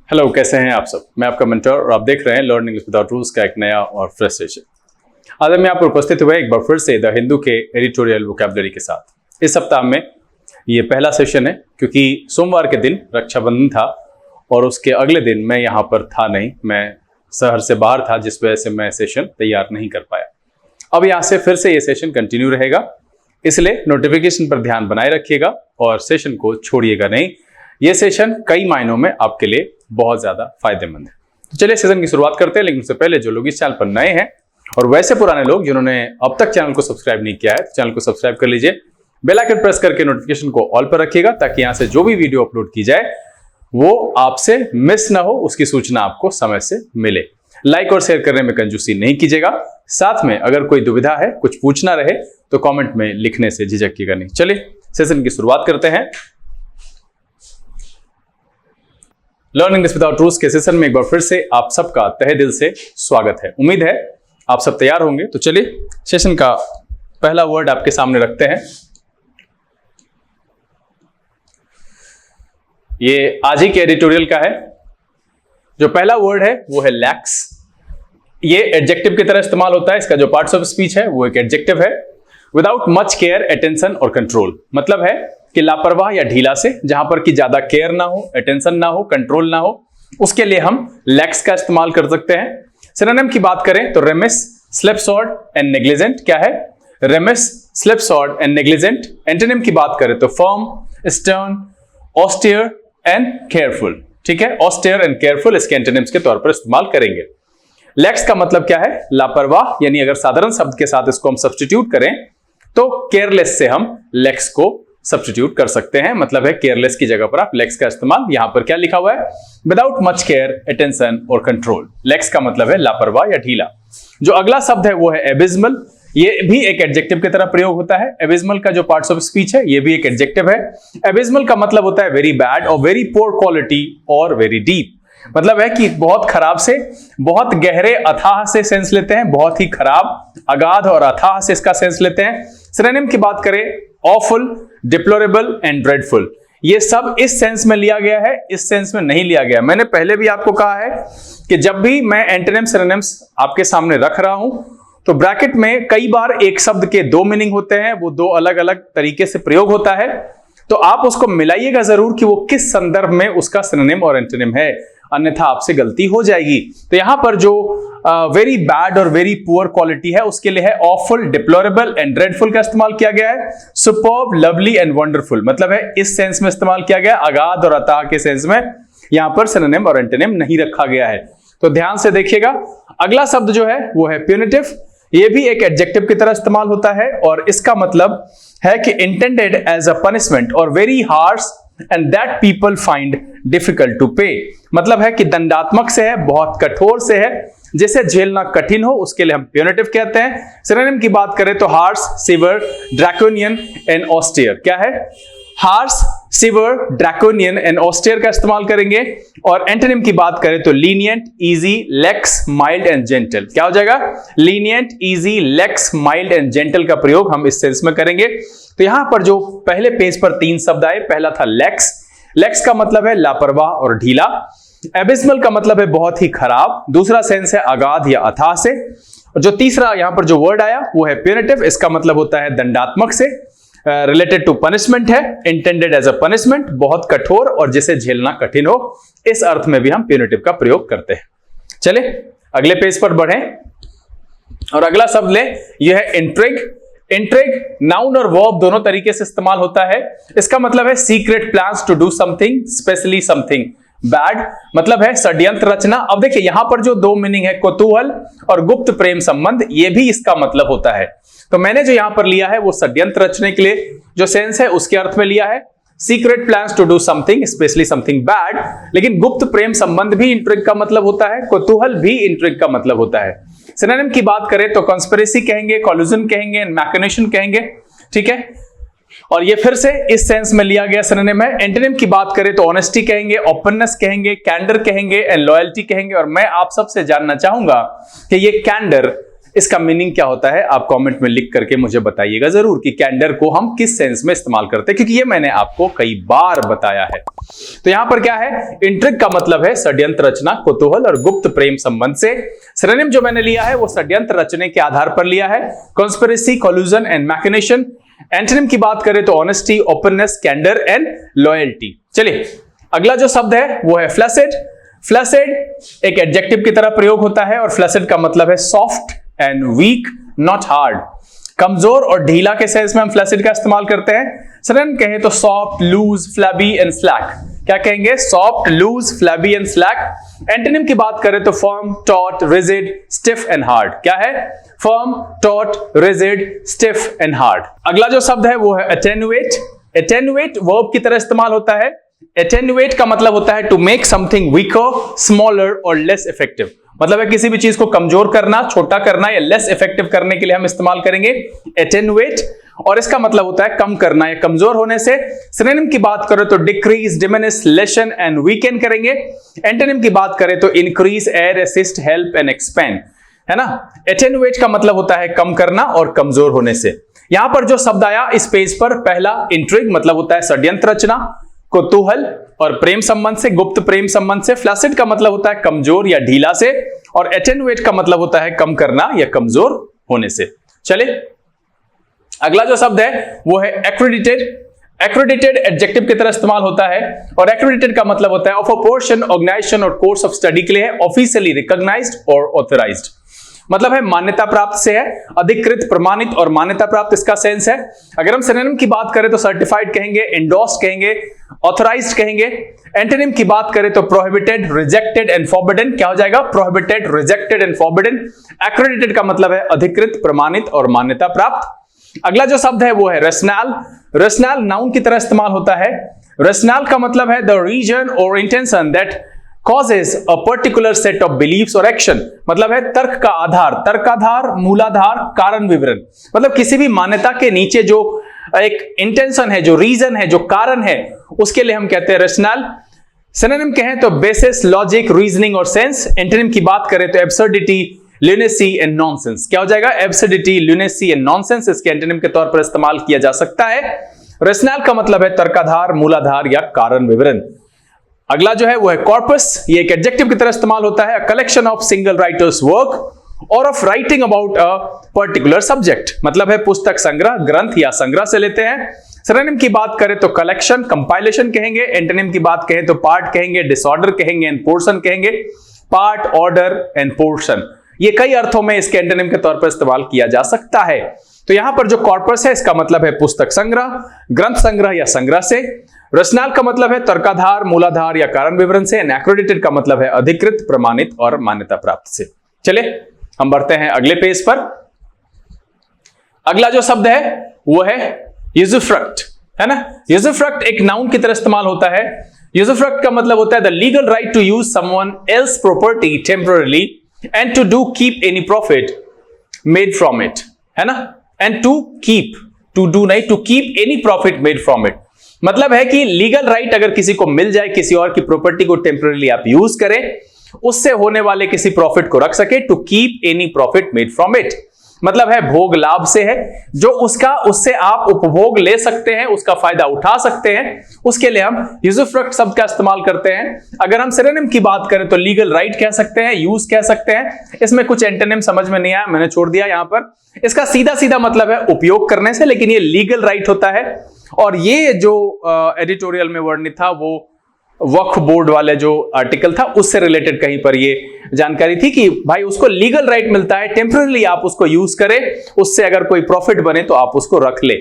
Hello, कैसे हैं आप सब। मैं आपका मेंटर और आप देख रहे हैं लर्निंग विदाउट रूल्स का एक नया और फ्रेश सेशन। आज हम यहाँ पर उपस्थित हुए एक बार फिर से द हिंदू के एडिटोरियल वोकैबुलरी के साथ। इस सप्ताह में ये पहला सेशन है क्योंकि सोमवार के दिन रक्षाबंधन था और उसके अगले दिन मैं यहाँ पर था नहीं, मैं शहर से बाहर था, जिस वजह से मैं सेशन तैयार नहीं कर पाया। अब यहाँ से फिर से ये सेशन कंटिन्यू रहेगा, इसलिए नोटिफिकेशन पर ध्यान बनाए रखिएगा और सेशन को छोड़िएगा नहीं। ये सेशन कई मायनों में आपके लिए बहुत ज्यादा फायदेमंद है। तो चलिए सेशन की शुरुआत करते हैं, लेकिन उससे पहले जो लोग इस चैनल पर नए हैं और वैसे पुराने लोग जिन्होंने अब तक चैनल को सब्सक्राइब नहीं किया है, तो चैनल को सब्सक्राइब कर लीजिए। बेल आइकन प्रेस करके नोटिफिकेशन को ऑल पर रखिएगा ताकि यहां से जो भी वीडियो अपलोड की जाए वो आपसे मिस ना हो, उसकी सूचना आपको समय से मिले। लाइक और शेयर करने में कंजूसी नहीं कीजिएगा। साथ में अगर कोई दुविधा है, कुछ पूछना रहे तो कमेंट में लिखने से झिझकिएगा नहीं। चलिए सेशन की शुरुआत करते हैं। लर्निंग विदाउट रूल्स के सेशन में एक बार फिर से आप सबका तहे दिल से स्वागत है। उम्मीद है आप सब तैयार होंगे। तो चलिए सेशन का पहला वर्ड आपके सामने रखते हैं। ये आज ही के एडिटोरियल का है। जो पहला वर्ड है वो है लैक्स। ये एडजेक्टिव की तरह इस्तेमाल होता है। इसका जो पार्ट्स ऑफ स्पीच है वो एक एडजेक्टिव है। विदाउट मच केयर, अटेंशन और कंट्रोल, मतलब है कि लापरवाह या ढीला से, जहां पर कि ज्यादा केयर ना हो, अटेंशन ना हो, कंट्रोल ना हो, उसके लिए हम लैक्स का इस्तेमाल कर सकते हैं। सिनोनिम की बात करें तो रेमिस, स्लेपसॉर्ड एंड नेग्लिजेंट। क्या है? रेमिस, स्लेपसॉर्ड एंड नेग्लिजेंट। एंटोनिम की बात करें तो firm, stern, austere and careful. ठीक है, ऑस्टियर एंड केयरफुल इसके एंटोनिम्स के तौर पर इस्तेमाल करेंगे। लैक्स का मतलब क्या है? लापरवाह, यानी अगर साधारण शब्द के साथ इसको हम सब्स्टिट्यूट करें तो केयरलेस से हम लैक्स को सब्स्टिट्यूट कर सकते हैं। मतलब है केयरलेस की जगह पर आप लैक्स का इस्तेमाल। यहां पर क्या लिखा हुआ है? विदाउट मच केयर, अटेंशन और कंट्रोल। लैक्स का मतलब है लापरवाह या ढीला। जो अगला शब्द है वो है एबिस्मल। ये भी एक एडजेक्टिव की तरह प्रयोग होता है। एबिस्मल का जो पार्ट्स ऑफ स्पीच है ये भी एक एडजेक्टिव है। एबिस्मल का मतलब होता है वेरी बैड और वेरी पोर क्वालिटी और वेरी डीप। मतलब है कि बहुत खराब से बहुत गहरे, अथाह से सेंस लेते हैं। बहुत ही खराब, अगाध और अथाह से इसका सेंस लेते हैं। सिनोनिम की बात करें ऑफुल, डिप्लोरेबल एंड ड्रेडफुल। ये सब इस सेंस में लिया गया है, इस सेंस में नहीं लिया गया। मैंने पहले भी आपको कहा है कि जब भी मैं एंटोनिम्स सिनोनिम्स आपके सामने रख रहा हूं तो ब्रैकेट में कई बार एक शब्द के दो मीनिंग होते हैं, वो दो अलग अलग तरीके से प्रयोग होता है। तो आप उसको मिलाइएगा जरूर कि वो किस संदर्भ में उसका सिनोनिम और एंटोनिम है, अन्यथा आपसे गलती हो जाएगी। तो यहां पर जो वेरी बैड और वेरी पुअर क्वालिटी है उसके लिए है ऑफुल, डिप्लोरेबल एंड ड्रेडफुल का इस्तेमाल किया गया है। सुपर्ब, लवली एंड वंडरफुल, मतलब है इस सेंस में इस्तेमाल किया गया। अगाध और अथाह के सेंस में यहां पर सिनोनिम और एंटोनिम नहीं रखा गया है। तो ध्यान से देखिएगा। अगला शब्द जो है वो है प्यूनिटिव। ये भी एक एडजेक्टिव की तरह इस्तेमाल होता है और इसका मतलब है कि इंटेंडेड एज अ पनिशमेंट और very harsh and that people find difficult to pay. मतलब है कि दंडात्मक से है, बहुत कठोर से है, जिसे झेलना कठिन हो, उसके लिए हम प्यूनिटिव कहते हैं। सिनोनिम की बात करें तो harsh, severe, draconian and austere. क्या है? Harsh, severe, draconian and austere का इस्तेमाल करेंगे। और एंटोनिम की बात करें तो lenient, easy, lax, mild and gentle. क्या हो जाएगा? Lenient, easy, lax, mild and gentle का प्रयोग हम इस सेंस में करेंगे। तो यहां पर जो पहले पेज पर तीन शब्द आए, पहला था लैक्स। लैक्स का मतलब है लापरवाह और ढीला। एबिस्मल का मतलब है बहुत ही खराब। दूसरा सेंस है अगाध या अथाह से। और जो तीसरा यहां पर जो वर्ड आया वो है प्यूनिटिव। इसका मतलब होता है दंडात्मक से, रिलेटेड टू पनिशमेंट है, इंटेंडेड एज अ पनिशमेंट, बहुत कठोर और जिसे झेलना कठिन हो। इस अर्थ में भी हम प्यूनिटिव का प्रयोग करते हैं। चले अगले पेज पर बढ़ें और अगला शब्द ले, यह है इंट्रिग। इंट्रिग नाउन और वर्ब दोनों तरीके से इस्तेमाल होता है। इसका मतलब है secret plans to do something, specially something bad, मतलब है षड्यंत्र रचना। अब देखिए यहां पर जो दो मीनिंग है, कौतूहल और गुप्त प्रेम संबंध, ये भी इसका मतलब होता है। तो मैंने जो यहां पर लिया है वो षड्यंत्र रचने के लिए जो सेंस है उसके अर्थ में लिया है। Secret plans to do something, specially something bad. लेकिन गुप्त प्रेम संबंध भी इंट्रिग का मतलब होता है, कौतूहल भी इंट्रिग का मतलब होता है। सिनोनिम की बात करें तो कॉन्स्पिरेसी कहेंगे, कॉल्यूजन कहेंगे, मैकेनेशन कहेंगे। ठीक है, और ये फिर से इस सेंस में लिया गया सिनोनिम है। एंटोनिम की बात करें तो ऑनेस्टी कहेंगे, ओपननेस कहेंगे, कैंडर कहेंगे एंड लॉयल्टी कहेंगे। और मैं आप सबसे जानना चाहूंगा कि ये कैंडर इसका मीनिंग क्या होता है आप कमेंट में लिख करके मुझे बताइएगा जरूर कि कैंडर को हम किस सेंस में इस्तेमाल करते हैं, क्योंकि ये मैंने आपको कई बार बताया है। तो यहां पर क्या है, इंट्रिग का मतलब है षड्यंत्र रचना, कुतूहल और गुप्त प्रेम संबंध से। सिनोनिम जो मैंने लिया है वो षड्यंत्र रचने के आधार पर लिया है, कॉन्स्पिरेसी, कोल्यूजन एंड मैकिनेशन। एंटोनिम की बात करें तो ऑनेस्टी, ओपननेस, कैंडर एंड लॉयल्टी। चलिए अगला जो शब्द है वो है फ्लैसिड। फ्लैसिड एक एडजेक्टिव की तरह प्रयोग होता है और फ्लैसिड का मतलब है soft and weak, not hard. कमजोर और ढीला के सेंस में हम फ्लैसिड का इस्तेमाल करते हैं। सिनोनिम कहें तो soft, loose, flabby and slack. क्या कहेंगे, soft, loose, flabby and slack. Antonym की बात करें तो firm, taut, rigid, stiff and hard. क्या है, firm, taut, rigid, stiff and hard. अगला जो शब्द है वो है अटेन्युएट। अटेन्युएट वर्ब की तरह इस्तेमाल होता है। अटेन्युएट का मतलब होता है to make something weaker, smaller और लेस इफेक्टिव। मतलब है किसी भी चीज को कमजोर करना, छोटा करना या लेस इफेक्टिव करने के लिए हम इस्तेमाल करेंगे अटेन्युएट, और इसका मतलब होता है कम करना या कमजोर होने से। सिनोनिम की बात करें तो decrease, diminish, lessen and weaken करेंगे। एंटोनिम की बात करें तो increase, add, assist, help and expand, है ना। अटेन्युएट का मतलब होता है कम करना और कमजोर होने से। यहां पर जो शब्द आया इस पेज पर, पहला इंट्रिग मतलब होता है षड्यंत्र रचना, कुतूहल और प्रेम संबंध से, गुप्त प्रेम संबंध से। फ्लैसिड का मतलब होता है कमजोर या ढीला से, और अटेन्युएट का मतलब होता है कम करना या कमजोर होने से। चले अगला जो शब्द है वो है एक्रेडिटेड। एक्रेडिटेड एडजेक्टिव की तरह इस्तेमाल होता है, और एक्रेडिटेड का मतलब होता है ऑफ अ पोर्शन, ऑर्गेनाइजेशन और कोर्स ऑफ स्टडी के लिए है, ऑफिशियली रिकॉग्नाइज्ड और ऑथराइज्ड। मतलब है मान्यता प्राप्त से है, अधिकृत, प्रमाणित और मान्यता प्राप्त इसका सेंस है। अगर हम सिनोनिम की बात करें तो सर्टिफाइड कहेंगे, एंडोर्स्ड कहेंगे, ऑथराइज्ड कहेंगे। एंटोनिम की बात करें तो प्रोहिबिटेड, रिजेक्टेड एंड फॉरबिडन। क्या हो जाएगा, prohibited, rejected and forbidden. Accredited का मतलब है अधिकृत, प्रमाणित और मान्यता प्राप्त। अगला जो शब्द है वो है रेशनल। रेशनल नाउन की तरह इस्तेमाल होता है। रेशनल का मतलब है द रीजन और intention that causes a particular set of beliefs or action। मतलब है तर्क का आधार, तर्काधार, मूलाधार, कारण विवरण। मतलब किसी भी मान्यता के नीचे जो एक इंटेंशन है, जो रीजन है, जो कारण है, उसके लिए हम कहते हैं रेशनल। सिनोनिम कहें तो बेसिस, लॉजिक, रीजनिंग और सेंस। एंटोनिम की बात करें तो एब्सर्डिटी, ल्यूनेसी एंड नॉनसेंस। क्या हो जाएगा, एब्सर्डिटी, ल्यूनेसी एंड नॉनसेंस इसके एंटोनिम के तौर पर इस्तेमाल किया जा सकता है। रेशनल का मतलब है तर्काधार, मूलाधार या कारण विवरण। अगला जो है वो है कॉर्पस। ये एक एडजेक्टिव की तरह इस्तेमाल होता है, collection of single writers work और of writing about a particular subject. मतलब है पुस्तक संग्रह, ग्रंथ या संग्रह से लेते हैं। सिनोनिम की बात करें तो कलेक्शन, कंपाइलेशन कहेंगे। एंटोनिम की बात कहें तो पार्ट कहेंगे, डिसऑर्डर कहेंगे एंड पोर्शन कहेंगे। पार्ट, ऑर्डर एंड पोर्शन, ये कई अर्थों में इसके एंटोनिम के तौर पर इस्तेमाल किया जा सकता है। तो यहां पर जो कॉर्पस है इसका मतलब है पुस्तक संग्रह, ग्रंथ संग्रह या संग्रह से। रेशनल का मतलब है तर्काधार, मूलाधार या कारण विवरण से। एक्रेडिटेड का मतलब है अधिकृत, प्रमाणित और मान्यता प्राप्त से। चले हम बढ़ते हैं अगले पेज पर। अगला जो शब्द है वो है यूजुफ्रक्ट, है ना। यूजुफ्रक्ट एक नाउन की तरह इस्तेमाल होता है। यूजुफ्रक्ट का मतलब होता है the legal right to use someone else property temporarily and to do keep any profit made from it, है ना। And to keep, to do नहीं, to keep any profit made from it. मतलब है कि लीगल राइट अगर किसी को मिल जाए, किसी और की प्रॉपर्टी को टेम्पररीली आप यूज करें, उससे होने वाले किसी प्रॉफिट को रख सके। To keep any profit made from it मतलब है भोग लाभ से है, जो उससे आप उपभोग ले सकते हैं, उसका फायदा उठा सकते हैं, उसके लिए हम यूजुफ्रक्ट शब्द का इस्तेमाल करते हैं। अगर हम सिनोनिम की बात करें तो लीगल राइट कह सकते हैं, यूज कह सकते हैं। इसमें कुछ एंटोनिम समझ में नहीं आया, मैंने छोड़ दिया यहां पर। इसका सीधा सीधा मतलब है उपयोग करने से, लेकिन ये लीगल राइट होता है। और ये जो एडिटोरियल में वर्णित था वो वक्फ बोर्ड वाले जो आर्टिकल था उससे रिलेटेड कहीं पर ये जानकारी थी कि भाई उसको लीगल राइट मिलता है, टेम्पररी आप उसको यूज करें, उससे अगर कोई प्रॉफिट बने तो आप उसको रख ले,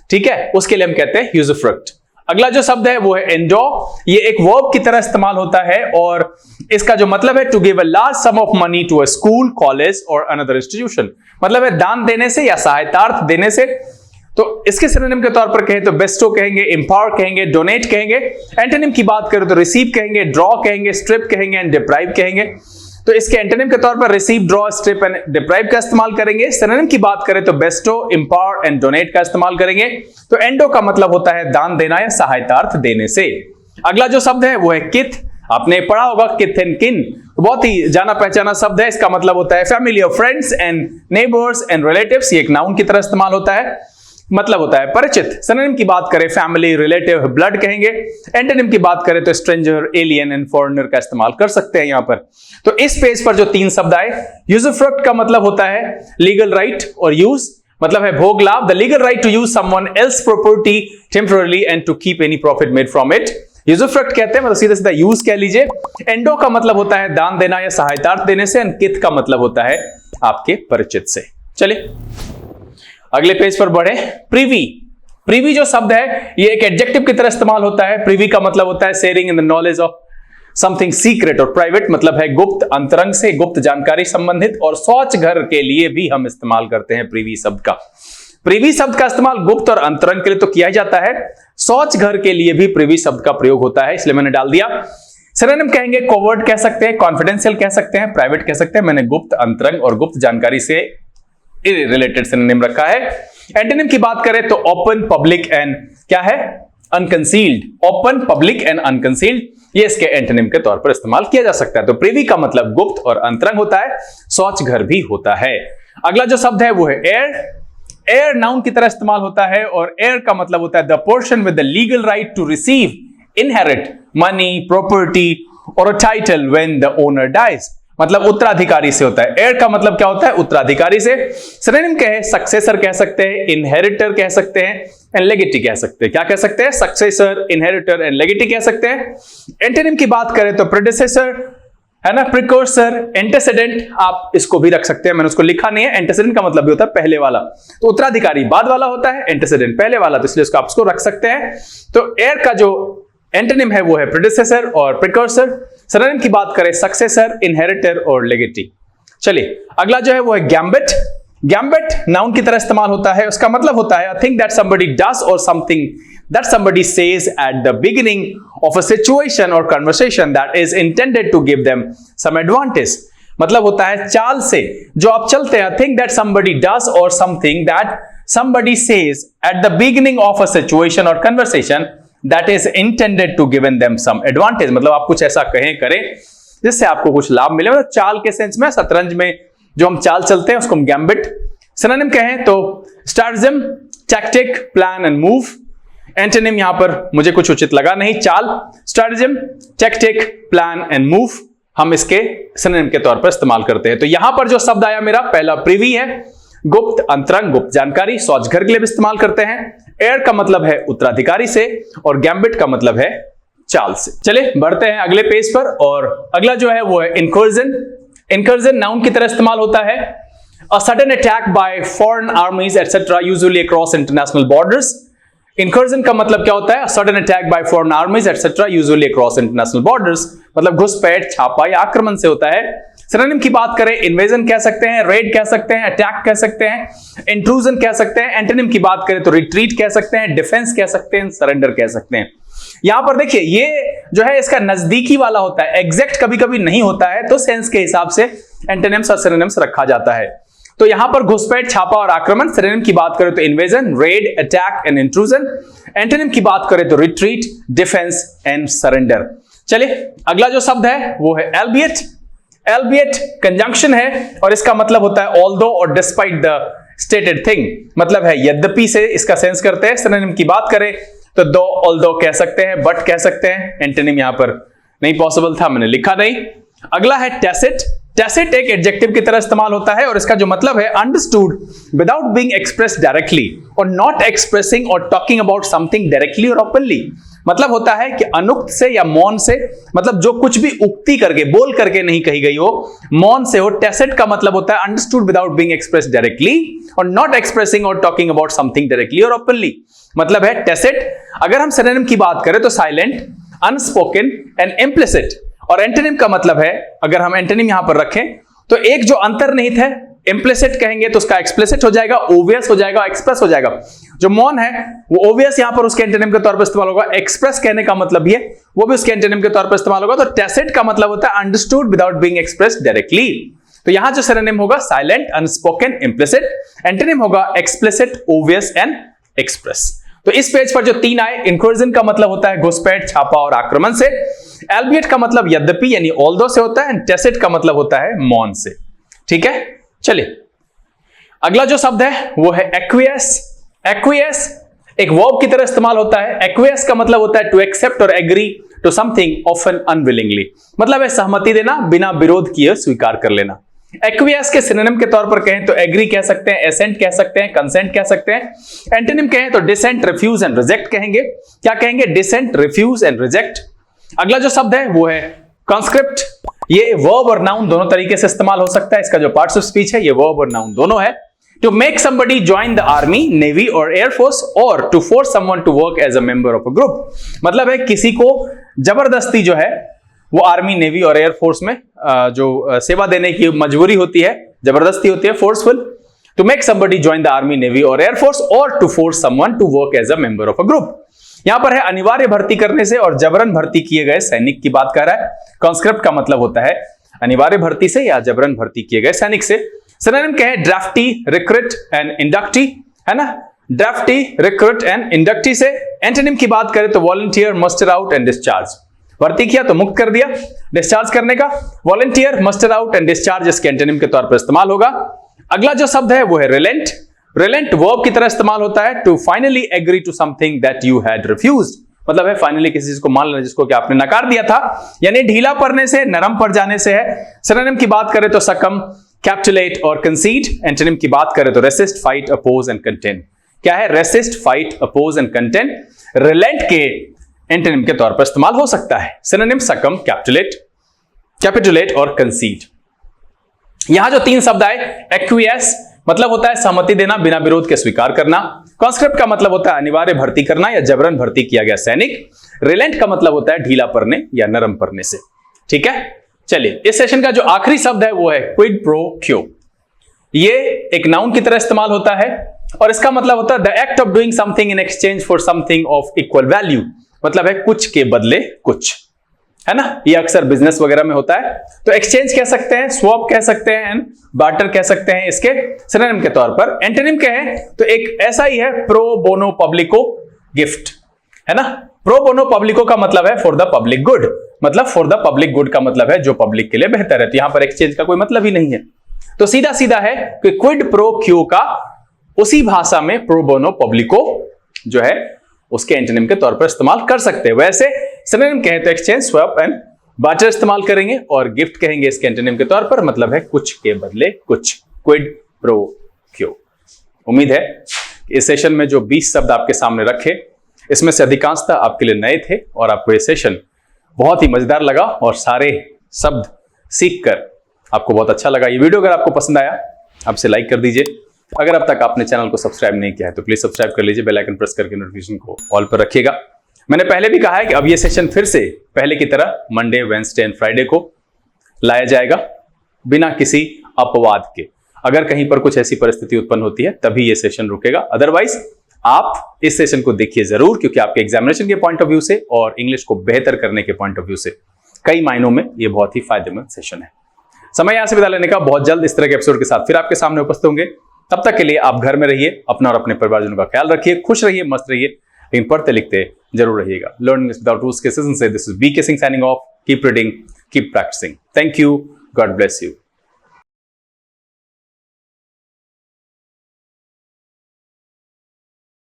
ठीक है, उसके लिए हम कहते हैं यूजुफ्रक्ट। अगला जो शब्द है वो है एंडो। ये एक वर्ब की तरह इस्तेमाल होता है और इसका जो मतलब है to give a large sum of money to a school, college और अनदर इंस्टीट्यूशन। मतलब है दान देने से या सहायतार्थ देने से। तो इसके सिनोनिम के तौर पर कहें तो बेस्टो कहेंगे, एम्पावर कहेंगे, डोनेट कहेंगे। एंटोनिम की बात करें तो रिसीव कहेंगे, ड्रॉ कहेंगे, स्ट्रिप कहेंगे एंड डिप्राइव कहेंगे। तो इसके एंटोनिम के तौर पर receive, draw, strip and deprive का इस्तेमाल करेंगे। सिनोनिम की बात करें तो बेस्टो, एम्पावर एंड डोनेट का इस्तेमाल करेंगे। तो एंडो का मतलब होता है दान देना या सहायतार्थ देने से। अगला जो शब्द है वो है किथ। आपने पढ़ा होगा किथ एंड किन, बहुत ही जाना पहचाना शब्द है। इसका मतलब होता है family of friends and neighbours and relatives. ये एक नाउन की तरह इस्तेमाल होता है, मतलब होता है परिचित। सिनोनिम की बात करें फैमिली, रिलेटिव, ब्लड कहेंगे। एंटोनिम की बात करें तो स्ट्रेंजर, एलियन एंड फॉरेनर का इस्तेमाल कर सकते हैं यहां पर। तो इस पेज पर जो 3 शब्द आए, यूजफ्रुक्ट का मतलब होता है लीगल राइट और यूज, मतलब है भोग लाभ। The legal right to use someone else property temporary and to keep any profit made from it, usufruct कहते हैं, मतलब सीधा सीधा यूज कह लीजिए। एंडो का मतलब होता है दान देना या सहायता देने से, एंड किथ का मतलब होता है आपके परिचित से। चलिए अगले पेज पर बढ़े। प्रीवी, प्रीवी जो शब्द है ये एक एडजेक्टिव की तरह इस्तेमाल होता है। प्रीवी का मतलब होता है sharing in the knowledge of something secret और प्राइवेट, मतलब है गुप्त, अंतरंग से गुप्त जानकारी संबंधित। और शौच घर के लिए भी हम इस्तेमाल करते हैं प्रीवी शब्द का। प्रीवी शब्द का इस्तेमाल गुप्त और अंतरंग के लिए तो किया जाता है, शौच घर के लिए भी प्रीवी शब्द का प्रयोग होता है, इसलिए मैंने डाल दिया। सिनोनिम कहेंगे कोवर्ट कह सकते हैं, कॉन्फिडेंशियल कह सकते हैं, प्राइवेट कह सकते हैं। मैंने गुप्त, अंतरंग और गुप्त जानकारी से रिलेटेड सिनोनिम रखा है। एंटोनिम की बात करें तो ओपन, पब्लिक एंड क्या है, अनकंसील्ड। ओपन, पब्लिक एंड अनकंसील्ड, ये इसके एंटोनिम के तौर पर इस्तेमाल किया जा सकता है। तो प्रीवी का मतलब गुप्त और अंतरंग होता है, शौच घर भी होता है। अगला जो शब्द है वो है एयर। एयर नाउन की तरह इस्तेमाल होता है और एयर का मतलब होता है the person with the legal right to receive, inherit money, property और a title when the owner dies, मतलब उत्तराधिकारी से होता है। एयर का मतलब क्या होता है, उत्तराधिकारी से। सिनोनिम कहे सक्सेसर कह सकते हैं, इनहेरिटर कह सकते हैं एंड लेगेटी कह सकते हैं। क्या कह सकते हैं, सक्सेसर, इनहेरिटर एंड लेगेटी कह सकते हैं। एंटोनिम की बात करें तो प्रेडेसेसर है ना, प्रिकर्सर, एंटेसेडेंट, आप इसको भी रख सकते हैं, मैंने उसको लिखा नहीं है। एंटेसेडेंट का मतलब भी होता है पहले वाला, तो उत्तराधिकारी बाद वाला होता है, एंटेसेडेंट पहले वाला, तो इसलिए उसको आप इसको रख सकते हैं। तो एयर का जो एंटोनिम है वो है प्रेडेसेसर और प्रिकर्सर। सिनोनिम की बात करें सक्सेसर, इनहेरिटर और लेगेटी। चलिए अगला जो है वो है गैम्बिट। गैम्बिट नाउन की तरह इस्तेमाल होता है, उसका मतलब होता है a thing that somebody does or something that somebody says at the beginning of a situation or conversation that is intended to give them some advantage, मतलब होता है चाल से जो आप चलते हैं। a thing that somebody does or something that somebody says at the beginning of a situation or conversation that is intended to give them some advantage, मतलब आप कुछ ऐसा कहें करें जिससे आपको कुछ लाभ मिले, मतलब चाल के सेंस में, शतरंज में जो हम चाल चलते हैं उसको हम गैम्बिट। सिनोनिम कहें तो stratagem, tactic, plan and move. Antonym यहां पर मुझे कुछ उचित लगा नहीं, चाल, stratagem, tactic, plan and move हम इसके सिनोनिम के तौर पर इस्तेमाल करते हैं। तो यहां पर जो शब्द आया मेरा पहला प्रीवी है, गुप्त, अंतरंग, गुप्त जानकारी, शौच घर के लिए भी इस्तेमाल करते हैं। एयर का मतलब है उत्तराधिकारी से और गैम्बिट का मतलब है चाल से। चलिए बढ़ते हैं अगले पेज पर, और अगला जो है वो है इनकर्जन। इनकर्जन नाउन की तरह इस्तेमाल होता है a sudden attack by foreign armies etc usually across international borders। incursion का मतलब क्या होता है, sudden attack by foreign armies etc usually across international borders, मतलब घुसपैठ, छापा या आक्रमण से होता है। सिनोनिम की बात करें इन्वेजन कह सकते हैं, रेड कह सकते हैं, अटैक कह सकते हैं, इंट्रूजन कह सकते हैं। एंटोनिम की बात करें तो रिट्रीट कह सकते हैं, डिफेंस कह सकते हैं, सरेंडर कह सकते हैं। यहां पर देखिए ये जो है इसका नजदीकी वाला होता है, एग्जैक्ट कभी कभी नहीं होता है, तो सेंस के हिसाब से एंटोनिम्स और सिनोनिम्स रखा जाता है। तो यहां पर घुसपैठ, छापा और आक्रमण। सिनोनिम की बात करें तो invasion, red, attack and intrusion. Antonym की बात करें तो रिट्रीट, डिफेंस एंड सरेंडर। चलिए अगला जो शब्द है वो है एल्बियट। एल्बियट कंजंक्शन है और इसका मतलब होता है ऑल्दो और डिस्पाइट द स्टेटेड थिंग, मतलब है यद्यपि से इसका सेंस करते हैं। सिनोनिम की बात करें तो दो, ऑल्दो कह सकते हैं, बट कह सकते हैं। एंटोनिम यहां पर नहीं पॉसिबल था, मैंने लिखा नहीं। अगला है टैसिट। टैसिट एक एडजेक्टिव की तरह इस्तेमाल होता है और इसका जो मतलब है understood without being expressed directly और नॉट एक्सप्रेसिंग और टॉकिंग अबाउट समथिंग डायरेक्टली और ओपनली, मतलब होता है कि अनुक्त से या मौन से, मतलब जो कुछ भी उक्ति करके, बोल करके नहीं कही गई हो, मौन से हो। टैसिट का मतलब होता है understood without being expressed directly और नॉट एक्सप्रेसिंग और टॉकिंग अबाउट समथिंग डायरेक्टली और ओपनली, मतलब है टैसिट। अगर हम सिनोनिम की बात करें तो साइलेंट, अनस्पोकन एंड इम्प्लिसिट। और एंटोनिम का मतलब है, अगर हम एंटोनिम यहां पर रखें तो एक जो अंतर्निहित है, इम्प्लिसिट कहेंगे तो उसका एक्सप्लिसिट हो जाएगा, ओवियस हो जाएगा, एक्सप्रेस हो जाएगा। जो मौन है वो ओवियस यहां पर उसके एंटोनिम के तौर पर इस्तेमाल होगा। एक्सप्रेस कहने का मतलब ये, वो भी उसके एंटोनिम के तौर पर इस्तेमाल होगा। तो टैसिट का मतलब होता है understood without being expressed directly. तो यहां जो सिनोनिम होगा साइलेंट, अनस्पोकन, इम्प्लिसिट। एंटोनिम होगा एक्सप्लिसिट, ओवियस एंड एक्सप्रेस। तो इस पेज पर जो 3 आए, इंक्रोजन का मतलब होता है घुसपैठ, छापा और आक्रमण से। एल्बियट का मतलब यद्यपि यानी ऑल्दो से होता है, एंड टेसिट का मतलब होता है मौन से। ठीक है, चलिए अगला जो शब्द है वो है एक्वियस। एक्वियस एक वर्ब की तरह इस्तेमाल होता है। एक्वियस का मतलब होता है टू एक्सेप्ट और agree to something often unwillingly, मतलब है सहमति देना, बिना विरोध किए स्वीकार कर लेना। एक्वियस के सिनोनिम के तौर पर कहें तो एग्री कह सकते हैं, एसेंट कह सकते हैं, कंसेंट कह सकते हैं। एंटोनिम कहें तो डिसेंट, रिफ्यूज एंड रिजेक्ट कहेंगे। क्या कहेंगे? Dissent, refuse and reject. अगला जो शब्द है वो है कॉन्स्क्रिप्ट। ये वर्ब और नाउन दोनों तरीके से इस्तेमाल हो सकता है। इसका जो पार्ट्स ऑफ स्पीच है ये वर्ब और नाउन दोनों है। To make somebody join the army, navy और एयरफोर्स, और to force someone to work as a member of a group, मतलब है किसी को जबरदस्ती जो है वो आर्मी, नेवी और एयरफोर्स में जो सेवा देने की मजबूरी होती है, जबरदस्ती होती है, forceful. To make somebody join the army, navy और एयरफोर्स, और to force someone to work as a member of a group. यहां पर है अनिवार्य भर्ती करने से और जबरन भर्ती किए गए सैनिक की बात कर रहा है। कॉन्स्क्रिप्ट का मतलब होता है अनिवार्य भर्ती से या जबरन भर्ती किए गए सैनिक से। सिनोनिम क्या है? ड्राफ्टी, रिक्रूट एंड इंडक्टी, है ना? ड्राफ्टी, रिक्रूट एंड इंडक्टी से। एंटोनिम की बात करें तो volunteer, muster out and discharge. भर्ती किया तो मुक्त कर दिया, डिस्चार्ज करने का volunteer, muster out and discharge इसके एंटोनिम के तौर पर इस्तेमाल होगा। अगला जो शब्द है वो है रिलेंट। रिलेंट वर्ब की तरह इस्तेमाल होता है to finally agree to something that you had refused, मतलब है फाइनली किसी चीज को मान लेना जिसको कि आपने नकार दिया था, यानी ढीला पड़ने से, नरम पड़ जाने से है। सिनोनिम की बात करें तो सकम, कैप्टुलेट और कंसीड। एंटोनिम की बात करें तो resist, fight, oppose and contain. क्या है? Resist, fight, oppose and contain relent के एंटोनिम के तौर पर इस्तेमाल हो सकता है। सिनोनिम सकम, कैपिटुलेट और कंसीड। यहां जो 3 शब्द आए, एक्वियस मतलब होता है सहमति देना, बिना विरोध के स्वीकार करना। कॉन्स्क्रिप्ट का मतलब होता है अनिवार्य भर्ती करना या जबरन भर्ती किया गया सैनिक। रिलेंट का मतलब होता है ढीला पड़ने या नरम पड़ने से। ठीक है, चलिए इस सेशन का जो आखिरी शब्द है वो है क्विड प्रो क्यो। ये एक नाउन की तरह इस्तेमाल होता है और इसका मतलब होता है the act of doing something in exchange for something of equal value, मतलब है कुछ के बदले कुछ, है ना? ये अक्सर बिजनेस वगैरह में होता है। तो एक्सचेंज कह सकते हैं, स्वैप कह सकते हैं एंड बार्टर कह सकते हैं इसके सिनोनिम के तौर पर। एंटोनिम कहें तो एक ऐसा ही है प्रो बोनो पब्लिको गिफ्ट, है ना? प्रो बोनो पब्लिको का मतलब है फॉर द पब्लिक गुड, मतलब फॉर द पब्लिक गुड का मतलब है जो पब्लिक के लिए बेहतर है। तो यहां पर एक्सचेंज का कोई मतलब ही नहीं है। तो सीधा सीधा है कि क्विड प्रो क्यो का उसी भाषा में प्रो बोनो पब्लिको जो है उसके एंटोनिम के तौर पर इस्तेमाल कर सकते हैं। वैसे सिनोनिम कहें तो एक्सचेंज, स्वैप एंड बार्टर इस्तेमाल करेंगे और गिफ्ट कहेंगे इसके एंटोनिम के तौर पर, मतलब है कुछ के बदले कुछ, क्विड प्रो क्यो। उम्मीद है इस सेशन में जो 20 शब्द आपके सामने रखे इसमें से अधिकांशतः आपके लिए नए थे और आपको ये सेशन बहुत ही मजेदार लगा और सारे शब्द सीखकर आपको बहुत अच्छा लगा। ये वीडियो अगर आपको पसंद आया आपसे लाइक कर दीजिए। अगर अब तक आपने चैनल को सब्सक्राइब नहीं किया है तो प्लीज सब्सक्राइब कर लीजिए, बेल आइकन प्रेस करके नोटिफिकेशन को ऑल पर रखिएगा। मैंने पहले भी कहा है कि अब ये सेशन फिर से पहले की तरह मंडे, वेडनेसडे एंड फ्राइडे को लाया जाएगा बिना किसी अपवाद के। अगर कहीं पर कुछ ऐसी परिस्थिति उत्पन्न होती है तभी ये सेशन रुकेगा, अदरवाइज आप इस सेशन को देखिए जरूर, क्योंकि आपके एग्जामिनेशन के पॉइंट ऑफ व्यू से और इंग्लिश को बेहतर करने के पॉइंट ऑफ व्यू से कई मायनों में ये बहुत ही फायदेमंद सेशन है। समय यहां से विदा लेने का, बहुत जल्द इस तरह के एपिसोड के साथ फिर आपके सामने उपस्थित होंगे। तब तक के लिए आप घर में रहिए, अपना और अपने परिवारजनों का ख्याल रखिए, खुश रहिए, मस्त रहिए, लेकिन पढ़ते लिखते जरूर रहिएगा। लर्निंग विदाउट रूल्स के सीजन से this is BK Singh signing off. Keep reading, keep practising. Thank you, God bless you.